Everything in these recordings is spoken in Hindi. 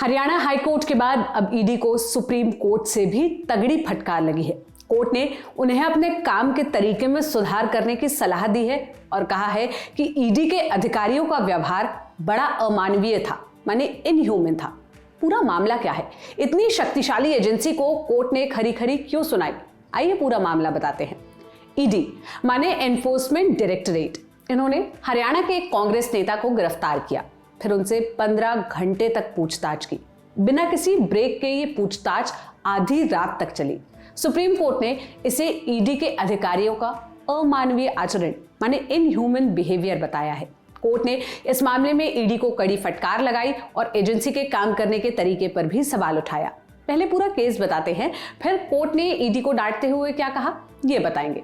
हरियाणा हाईकोर्ट के बाद अब ईडी को सुप्रीम कोर्ट से भी तगड़ी फटकार लगी है। कोर्ट ने उन्हें अपने काम के तरीके में सुधार करने की सलाह दी है और कहा है कि ईडी के अधिकारियों का व्यवहार बड़ा अमानवीय था, माने इनह्यूमन था। पूरा मामला क्या है? इतनी शक्तिशाली एजेंसी को कोर्ट ने खरी खरी क्यों सुनाई? आइए पूरा मामला बताते हैं। ईडी माने एनफोर्समेंट डायरेक्टरेट, इन्होंने हरियाणा के एक कांग्रेस नेता को गिरफ्तार किया, फिर उनसे 15 घंटे तक पूछताछ की। बिना किसी ब्रेक के ये पूछताछ आधी रात तक चली। सुप्रीम कोर्ट ने इसे ईडी के अधिकारियों का अमानवीय आचरण माने इनह्यूमन बिहेवियर बताया है। कोर्ट ने इस मामले में ईडी को कड़ी फटकार लगाई और एजेंसी के काम करने के तरीके पर भी सवाल उठाया। पहले पूरा केस बताते हैं, फिर कोर्ट ने ईडी को डांटते हुए क्या कहा ये बताएंगे।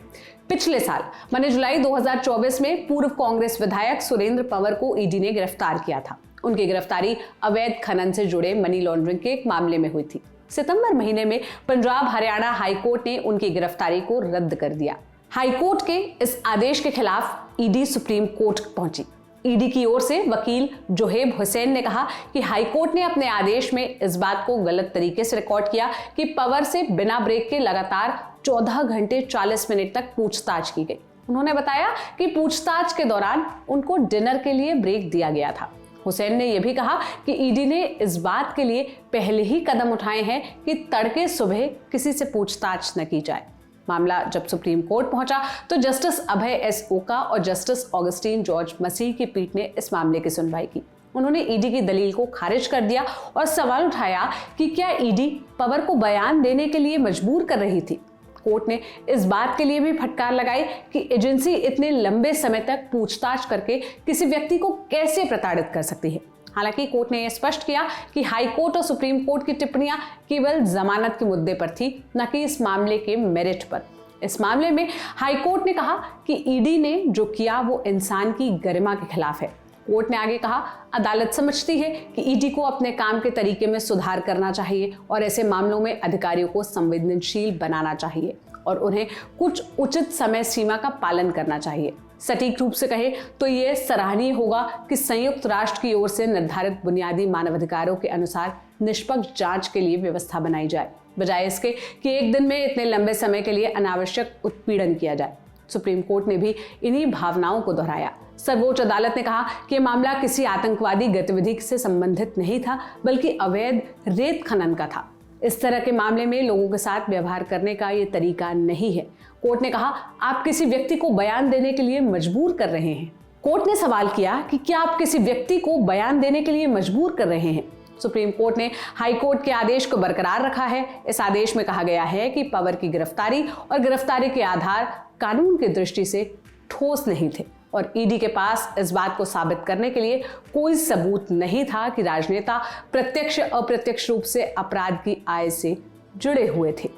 पिछले साल माने जुलाई 2024 में पूर्व कांग्रेस विधायक सुरेंद्र पंवर को ईडी ने गिरफ्तार किया था। उनकी गिरफ्तारी अवैध खनन से जुड़े मनी लॉन्ड्रिंग के एक मामले में हुई थी। सितंबर महीने में पंजाब हरियाणा हाईकोर्ट ने उनकी गिरफ्तारी को रद्द कर दिया। हाईकोर्ट के इस आदेश के खिलाफ ईडी सुप्रीम कोर्ट पहुंची। ईडी की ओर से वकील जोहेब हुसैन ने कहा कि हाईकोर्ट ने अपने आदेश में इस बात को गलत तरीके से रिकॉर्ड किया कि पंवर से बिना ब्रेक के लगातार 14 घंटे 40 मिनट तक पूछताछ की गई। उन्होंने बताया कि पूछताछ के दौरान उनको डिनर के लिए ब्रेक दिया गया था। हुसैन ने यह भी कहा कि ईडी ने इस बात के लिए पहले ही कदम उठाए हैं कि तड़के सुबह किसी से पूछताछ न की जाए। मामला जब सुप्रीम कोर्ट पहुंचा तो जस्टिस अभय एस ओका और जस्टिस ऑगस्टीन जॉर्ज मसीह की पीठ ने इस मामले की सुनवाई की। उन्होंने ईडी की दलील को खारिज कर दिया और सवाल उठाया कि क्या ईडी पंवर को बयान देने के लिए मजबूर कर रही थी। कोर्ट ने इस बात के लिए भी फटकार लगाई कि एजेंसी इतने लंबे समय तक पूछताछ करके किसी व्यक्ति को कैसे प्रताड़ित कर सकती है। हालांकि कोर्ट ने यह स्पष्ट किया कि हाई कोर्ट और सुप्रीम कोर्ट की टिप्पणियां केवल जमानत के मुद्दे पर थी, न कि इस मामले के मेरिट पर। इस मामले में हाई कोर्ट ने कहा कि ईडी ने जो किया वो इंसान की गरिमा के खिलाफ है। कोर्ट ने आगे कहा, अदालत समझती है कि ईडी को अपने काम के तरीके में सुधार करना चाहिए और ऐसे मामलों में अधिकारियों को संवेदनशील बनाना चाहिए और उन्हें कुछ उचित समय सीमा का पालन करना चाहिए। सटीक रूप से कहे तो यह सराहनीय होगा कि संयुक्त राष्ट्र की ओर से निर्धारित बुनियादी मानवाधिकारों के अनुसार निष्पक्ष जांच के लिए व्यवस्था बनाई जाए, बजाय इसके कि एक दिन में इतने लंबे समय के लिए अनावश्यक उत्पीड़न किया जाए। सुप्रीम कोर्ट ने भी इन्हीं भावनाओं को दोहराया। सर्वोच्च अदालत ने कहा कि यह मामला किसी आतंकवादी गतिविधि से संबंधित नहीं था, बल्कि अवैध रेत खनन का था। इस तरह के मामले में लोगों के साथ व्यवहार करने का ये तरीका नहीं है। कोर्ट ने कहा, आप किसी व्यक्ति को बयान देने के लिए मजबूर कर रहे हैं। कोर्ट ने सवाल किया कि क्या आप किसी व्यक्ति को बयान देने के लिए मजबूर कर रहे हैं। सुप्रीम कोर्ट ने हाई कोर्ट के आदेश को बरकरार रखा है। इस आदेश में कहा गया है कि पंवर की गिरफ्तारी और गिरफ्तारी के आधार कानून की दृष्टि से ठोस नहीं थे और ईडी के पास इस बात को साबित करने के लिए कोई सबूत नहीं था कि राजनेता प्रत्यक्ष अप्रत्यक्ष रूप से अपराध की आय से जुड़े हुए थे।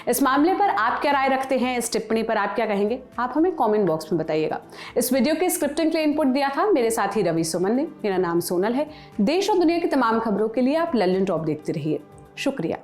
इस मामले पर आप क्या राय रखते हैं? इस टिप्पणी पर आप क्या कहेंगे? आप हमें कमेंट बॉक्स में बताइएगा। इस वीडियो के स्क्रिप्टिंग के लिए इनपुट दिया था मेरे साथी रवि सुमन ने। मेरा नाम सोनल है। देश और दुनिया की तमाम खबरों के लिए आप लल्लन टॉप देखते रहिए। शुक्रिया।